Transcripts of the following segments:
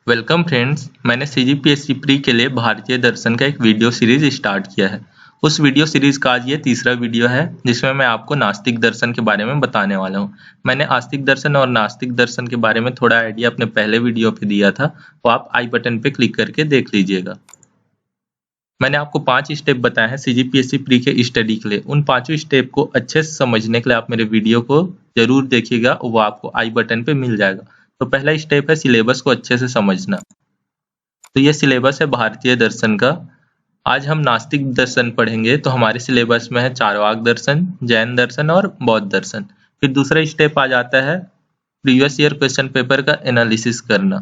Welcome friends, मैंने CGPSC pre के लिए भारतीय दर्शन का एक वीडियो सीरीज स्टार्ट किया है। उस वीडियो सीरीज का आज ये तीसरा वीडियो है जिसमें मैं आपको नास्तिक दर्शन के बारे में बताने वाला हूँ। मैंने आस्तिक दर्शन और नास्तिक दर्शन के बारे में थोड़ा आइडिया अपने पहले वीडियो पे दिया था, वो आप आई बटन पे क्लिक करके देख लीजिएगा। मैंने आपको 5 स्टेप बताए हैं सीजीपीएससी प्री के स्टडी के लिए। उन 5 स्टेप को अच्छे से समझने के लिए आप मेरे वीडियो को जरूर देखिएगा, वो आपको आई बटन पे मिल जाएगा। तो पहला स्टेप है सिलेबस को अच्छे से समझना। तो ये सिलेबस है भारतीय दर्शन का। आज हम नास्तिक दर्शन पढ़ेंगे, तो हमारे सिलेबस में है चारवाक दर्शन, जैन दर्शन और बौद्ध दर्शन। फिर दूसरा स्टेप आ जाता है प्रीवियस ईयर क्वेश्चन पेपर का एनालिसिस करना।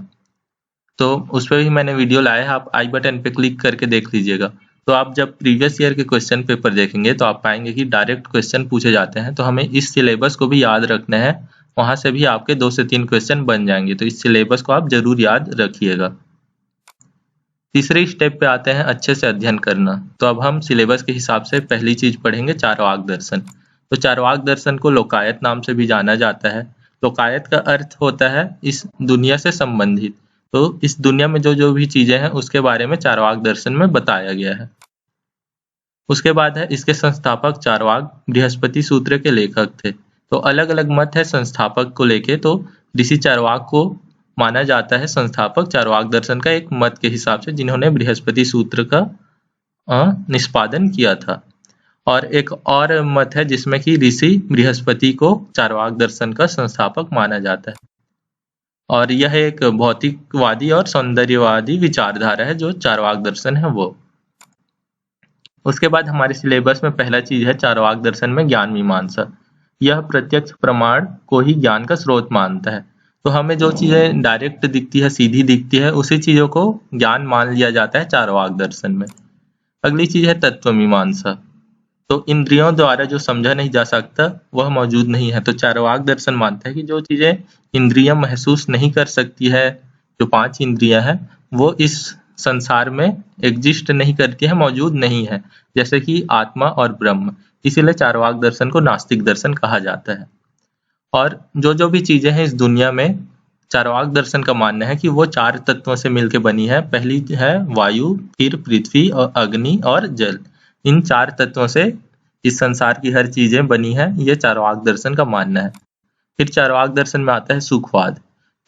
तो उस पर भी मैंने वीडियो लाया है, आप आई बटन पे क्लिक करके देख लीजिएगा। तो आप जब प्रीवियस ईयर के क्वेश्चन पेपर देखेंगे तो आप पाएंगे कि डायरेक्ट क्वेश्चन पूछे जाते हैं। तो हमें इस सिलेबस को भी याद रखना है, वहां से भी आपके 2 से 3 क्वेश्चन बन जाएंगे। तो इस सिलेबस को आप जरूर याद रखिएगा। तीसरे स्टेप पे आते हैं अच्छे से अध्ययन करना। तो अब हम सिलेबस के हिसाब से पहली चीज पढ़ेंगे चारवाक दर्शन। तो चारवाक दर्शन को लोकायत नाम से भी जाना जाता है। लोकायत का अर्थ होता है इस दुनिया से संबंधित। तो इस दुनिया में जो भी चीजें हैं उसके बारे में चारवाक दर्शन में बताया गया है। उसके बाद है इसके संस्थापक चारवाक बृहस्पति सूत्र के लेखक थे। तो अलग अलग मत है संस्थापक को लेके। तो ऋषि चारवाक को माना जाता है संस्थापक चारवाक दर्शन का एक मत के हिसाब से, जिन्होंने बृहस्पति सूत्र का निष्पादन किया था। और एक और मत है जिसमें कि ऋषि बृहस्पति को चारवाक दर्शन का संस्थापक माना जाता है। और यह एक भौतिकवादी और सौंदर्यवादी विचारधारा है जो चारवाक दर्शन है वो। उसके बाद हमारे सिलेबस में पहला चीज है चारवाक दर्शन में ज्ञान मीमांसा। यह प्रत्यक्ष प्रमाण को ही ज्ञान का स्रोत मानता है। तो हमें जो चीजें डायरेक्ट दिखती है, सीधी दिखती है, उसी चीजों को ज्ञान मान लिया जाता है चारवाक दर्शन में। अगली चीज है तत्व मीमांसा। तो इंद्रियों द्वारा जो समझा नहीं जा सकता वह मौजूद नहीं है। तो चारवाक दर्शन मानता है कि जो चीजें इंद्रियां महसूस नहीं कर सकती है, जो 5 इंद्रियां हैं, वो इस संसार में एग्जिस्ट नहीं करती है, मौजूद नहीं है, जैसे कि आत्मा और ब्रह्म। इसीलिए चारवाक दर्शन को नास्तिक दर्शन कहा जाता है। और जो भी चीजें हैं इस दुनिया में, चारवाक दर्शन का मानना है कि वो 4 तत्वों से मिलकर बनी है। पहली है वायु, फिर पृथ्वी और अग्नि और जल। इन 4 तत्वों से इस संसार की हर चीजें बनी है, ये चारवाक दर्शन का मानना है। फिर चारवाक दर्शन में आता है सुखवाद।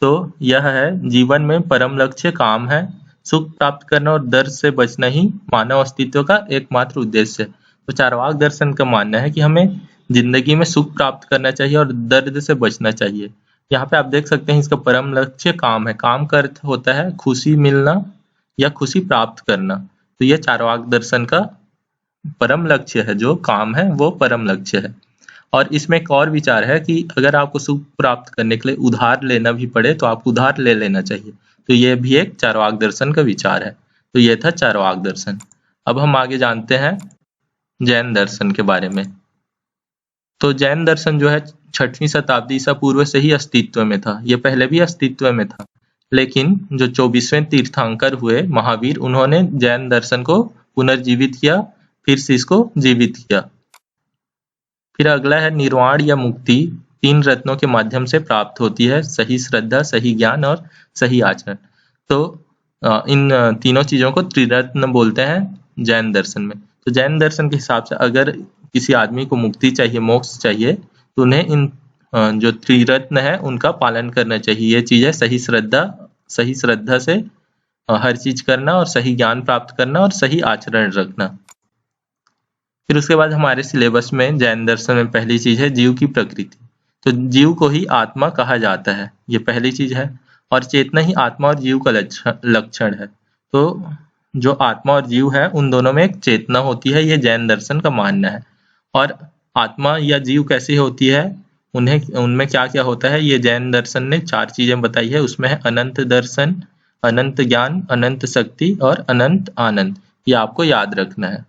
तो यह है जीवन में परम लक्ष्य काम है, सुख प्राप्त करना और दर्द से बचना ही मानव अस्तित्व का एकमात्र उद्देश्य है। तो चारवाक दर्शन का मानना है कि हमें जिंदगी में सुख प्राप्त करना चाहिए और दर्द से बचना चाहिए। यहाँ पे आप देख सकते हैं इसका परम लक्ष्य काम है। काम का अर्थ होता है खुशी मिलना या खुशी प्राप्त करना। तो ये चारवाक दर्शन का परम लक्ष्य है, जो काम है वो परम लक्ष्य है। और इसमें एक और विचार है कि अगर आपको सुख प्राप्त करने के लिए उधार लेना भी पड़े तो आप उधार ले लेना चाहिए। तो ये भी एक चारवाक दर्शन का विचार है। तो ये था चारवाक दर्शन। अब हम आगे जानते हैं जैन दर्शन के बारे में। तो जैन दर्शन जो है 6वीं शताब्दी ईसा पूर्व से ही अस्तित्व में था। ये पहले भी अस्तित्व में था, लेकिन जो 24वें तीर्थंकर हुए महावीर, उन्होंने जैन दर्शन को पुनर्जीवित किया, फिर से इसको जीवित किया। फिर अगला है निर्वाण या मुक्ति 3 रत्नों के माध्यम से प्राप्त होती है, सही श्रद्धा, सही ज्ञान और सही आचरण। तो इन तीनों चीजों को त्रिरत्न बोलते हैं जैन दर्शन में। तो जैन दर्शन के हिसाब से अगर किसी आदमी को मुक्ति चाहिए, मोक्ष चाहिए, तो उन्हें इन जो त्रिरत्न है उनका पालन करना चाहिए। ये चीज है सही श्रद्धा से हर चीज करना, और सही ज्ञान प्राप्त करना, और सही आचरण रखना। फिर उसके बाद हमारे सिलेबस में जैन दर्शन में पहली चीज है जीव की प्रकृति। तो जीव को ही आत्मा कहा जाता है, ये पहली चीज है। और चेतना ही आत्मा और जीव का लक्षण है। तो जो आत्मा और जीव है उन दोनों में एक चेतना होती है, ये जैन दर्शन का मानना है। और आत्मा या जीव कैसी होती है, उनमें क्या क्या होता है, ये जैन दर्शन ने 4 चीजें बताई है। उसमें है अनंत दर्शन, अनंत ज्ञान, अनंत शक्ति और अनंत आनंद। ये आपको याद रखना है।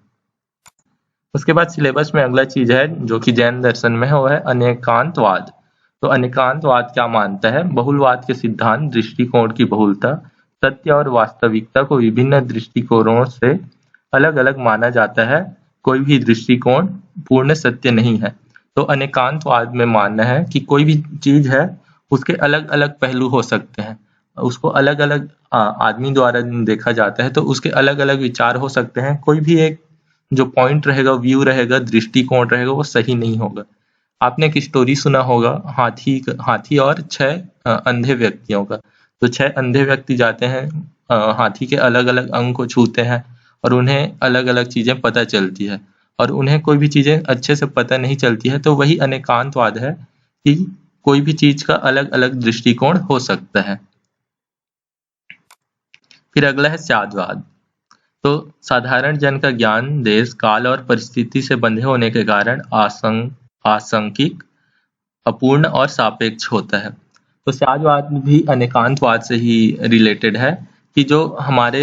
उसके बाद सिलेबस में अगला चीज है जो कि जैन दर्शन में है, वो है अनेकांतवाद। तो अनेकांतवाद क्या मानता है? बहुलवाद के सिद्धांत, दृष्टिकोण की बहुलता, सत्य और वास्तविकता को विभिन्न दृष्टिकोणों से अलग अलग माना जाता है। कोई भी दृष्टिकोण पूर्ण सत्य नहीं है। तो अनेकांतवाद में मानना है कि कोई भी चीज है उसके अलग अलग पहलू हो सकते हैं, उसको अलग अलग आदमी द्वारा देखा जाता है, तो उसके अलग अलग विचार हो सकते हैं। कोई भी एक जो पॉइंट रहेगा, व्यू रहेगा, दृष्टिकोण रहेगा, वो सही नहीं होगा। आपने एक स्टोरी सुना होगा हाथी और 6 अंधे व्यक्तियों का। तो 6 अंधे व्यक्ति जाते हैं, हाथी के अलग अलग अंग को छूते हैं और उन्हें अलग अलग चीजें पता चलती है, और उन्हें कोई भी चीजें अच्छे से पता नहीं चलती है। तो वही अनेकांतवाद है कि कोई भी चीज का अलग अलग दृष्टिकोण हो सकता है। फिर अगला है स्यादवाद। तो साधारण जन का ज्ञान देश काल और परिस्थिति से बंधे होने के कारण आंशिक, अपूर्ण और सापेक्ष होता है। तो स्यादवाद भी अनेकांतवाद से ही रिलेटेड है कि जो हमारे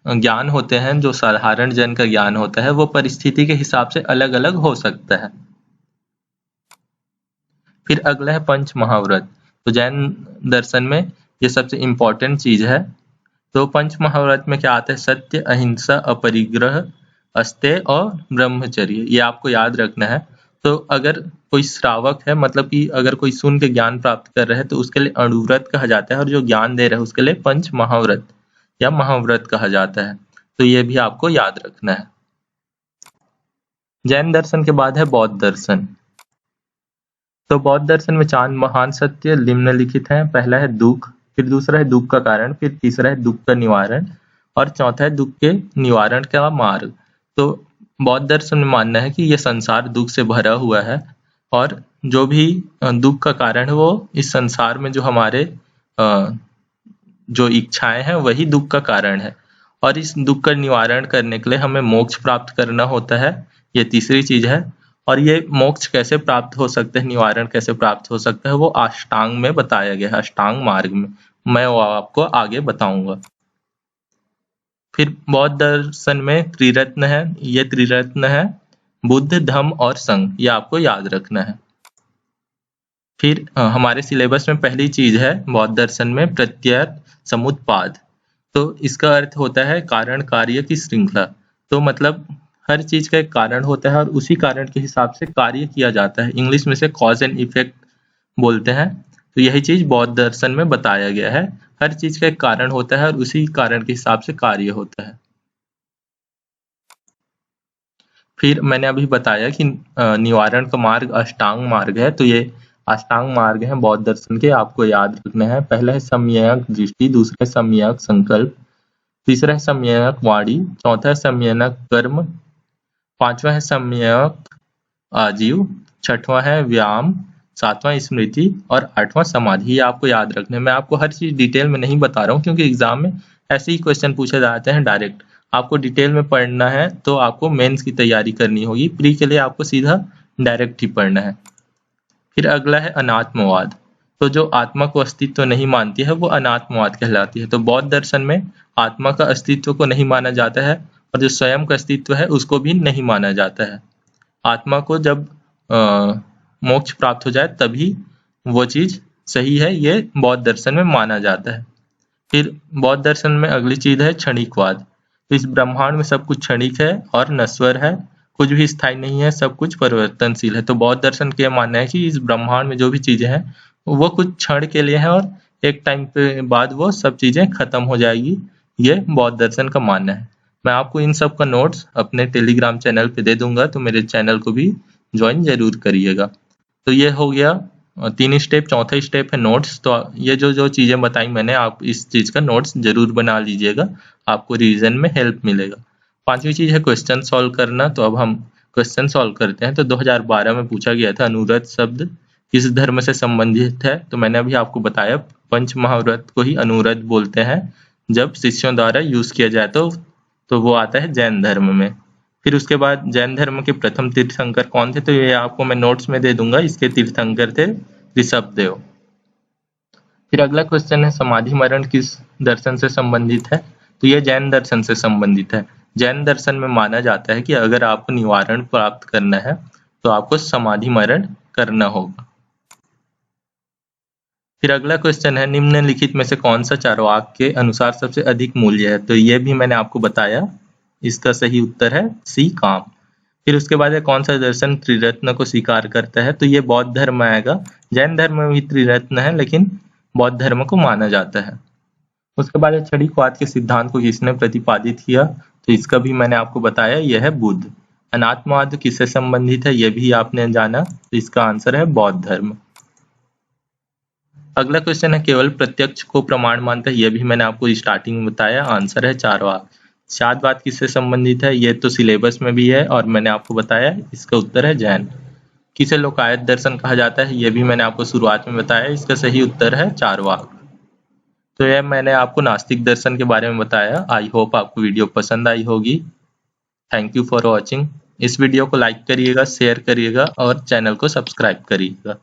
ज्ञान होते हैं, जो साधारण जन का ज्ञान होता है, वो परिस्थिति के हिसाब से अलग अलग हो सकता है। फिर अगला है पंच महाव्रत। तो जैन दर्शन में ये सबसे इम्पोर्टेंट चीज है। तो पंच महाव्रत में क्या आता है? सत्य, अहिंसा, अपरिग्रह, अस्तेय और ब्रह्मचर्य। ये आपको याद रखना है। तो अगर कोई श्रावक है, मतलब कि अगर कोई सुन के ज्ञान प्राप्त कर रहा है, तो उसके लिए अणुव्रत कहा जाता है, और जो ज्ञान दे रहा है उसके लिए पंच महाव्रत या महाव्रत कहा जाता है। तो ये भी आपको याद रखना है। जैन दर्शन के बाद है बौद्ध दर्शन। तो बौद्ध दर्शन में 4 महान सत्य निम्नलिखित हैं। पहला है दुख, फिर दूसरा है दुख का कारण, फिर तीसरा है दुख का निवारण, और चौथा है दुख के निवारण का मार्ग। तो बौद्ध दर्शन में मानना है कि यह संसार दुख से भरा हुआ है, और जो भी दुख का कारण है वो इस संसार में जो हमारे जो इच्छाएं हैं वही दुख का कारण है, और इस दुख का निवारण करने के लिए हमें मोक्ष प्राप्त करना होता है। ये तीसरी चीज है। और ये मोक्ष कैसे प्राप्त हो सकता है, निवारण कैसे प्राप्त हो सकता है, वो अष्टांग में बताया गया है, अष्टांग मार्ग में। मैं वो आपको आगे बताऊंगा। फिर बौद्ध दर्शन में त्रिरत्न है। ये त्रिरत्न है बुद्ध, धम्म और संघ। ये आपको याद रखना है। फिर हमारे सिलेबस में पहली चीज है बौद्ध दर्शन में प्रत्यय समुत्पाद। तो इसका अर्थ होता है कारण कार्य की श्रृंखला। तो मतलब हर चीज का एक कारण होता है और उसी कारण के हिसाब से कार्य किया जाता है। इंग्लिश में से कॉज एंड इफेक्ट बोलते हैं। तो यही चीज बौद्ध दर्शन में बताया गया है। हर चीज का एक कारण होता है और उसी कारण के हिसाब से कार्य होता है। फिर मैंने अभी बताया कि निवारण का मार्ग अष्टांग मार्ग है। तो ये अष्टांग मार्ग है बौद्ध दर्शन के, आपको याद रखना है। पहला है सम्यक दृष्टि, दूसरा है सम्यक संकल्प, तीसरा है सम्यक वाणी, चौथा है सम्यक कर्म, पांचवा है सम्यक आजीव, छठवां है व्यायाम, सातवां स्मृति और आठवां समाधि। ये आपको याद रखना है। मैं आपको हर चीज डिटेल में नहीं बता रहा हूँ, क्योंकि एग्जाम में ऐसे ही क्वेश्चन पूछे जाते हैं डायरेक्ट। आपको डिटेल में पढ़ना है तो आपको मेंस की तैयारी करनी होगी। प्री के लिए आपको सीधा डायरेक्ट ही पढ़ना है। फिर अगला है अनात्मवाद। तो जो आत्मा को अस्तित्व नहीं मानती है वो अनात्मवाद कहलाती है। तो बौद्ध दर्शन में आत्मा का अस्तित्व को नहीं माना जाता है, और जो स्वयं का अस्तित्व है उसको भी नहीं माना जाता है। आत्मा को जब मोक्ष प्राप्त हो जाए तभी वो चीज सही है, ये बौद्ध दर्शन में माना जाता है। फिर बौद्ध दर्शन में अगली चीज है क्षणिकवाद। तो इस ब्रह्मांड में सब कुछ क्षणिक है और नश्वर है, कुछ भी स्थायी नहीं है, सब कुछ परिवर्तनशील है। तो बौद्ध दर्शन के मानना है कि इस ब्रह्मांड में जो भी चीजें हैं वो कुछ क्षण के लिए है, और एक टाइम पे बाद वो सब चीजें खत्म हो जाएगी। ये बौद्ध दर्शन का मानना है। मैं आपको इन सब का नोट्स अपने टेलीग्राम चैनल पे दे दूंगा, तो मेरे चैनल को भी ज्वाइन जरूर करिएगा। तो ये हो गया 3 स्टेप। चौथा स्टेप है नोट्स। तो ये जो चीजें बताई मैंने, आप इस चीज का नोट्स जरूर बना लीजिएगा, आपको रिवीजन में हेल्प मिलेगा। 5वीं चीज है क्वेश्चन सॉल्व करना। तो अब हम क्वेश्चन सॉल्व करते हैं। तो 2012 में पूछा गया था अनुव्रत शब्द किस धर्म से संबंधित है। तो मैंने अभी आपको बताया पंच महाव्रत को ही अनुव्रत बोलते हैं जब शिष्यों द्वारा यूज किया जाए तो वो आता है जैन धर्म में। फिर उसके बाद जैन धर्म के प्रथम तीर्थंकर कौन थे, तो ये आपको मैं नोट्स में दे दूंगा। इसके तीर्थंकर थे ऋषभदेव। फिर अगला क्वेश्चन है समाधि मरण किस दर्शन से संबंधित है। तो ये जैन दर्शन से संबंधित है। जैन दर्शन में माना जाता है कि अगर आपको निवारण प्राप्त करना है तो आपको समाधि मरण करना होगा। फिर अगला क्वेश्चन है निम्नलिखित में से कौन सा चार्वाक के अनुसार सबसे अधिक मूल्य है। तो ये भी मैंने आपको बताया, इसका सही उत्तर है सी काम। फिर उसके बाद है कौन सा दर्शन त्रिरत्न को स्वीकार करता है। तो ये बौद्ध धर्म आएगा। जैन धर्म में भी त्रिरत्न है, लेकिन बौद्ध धर्म को माना जाता है। उसके बाद है छड़ीवाद के सिद्धांत को किसने प्रतिपादित किया, तो इसका भी मैंने आपको बताया, यह है बुद्ध। अनात्मवाद किससे संबंधित है, यह भी आपने जाना, तो इसका आंसर है बौद्ध धर्म। अगला क्वेश्चन है केवल प्रत्यक्ष को प्रमाण मानता है, यह भी मैंने आपको स्टार्टिंग में बताया, आंसर है चारवाक। शादवाद किससे संबंधित है, यह तो सिलेबस में भी है और मैंने आपको बताया, इसका उत्तर है जैन। किसे लोकायत दर्शन कहा जाता है, यह भी मैंने आपको शुरुआत में बताया, इसका सही उत्तर है चारवाक। तो यह मैंने आपको नास्तिक दर्शन के बारे में बताया। आई होप आपको वीडियो पसंद आई होगी। Thank you for watching. इस वीडियो को लाइक करिएगा, शेयर करिएगा और चैनल को सब्सक्राइब करिएगा।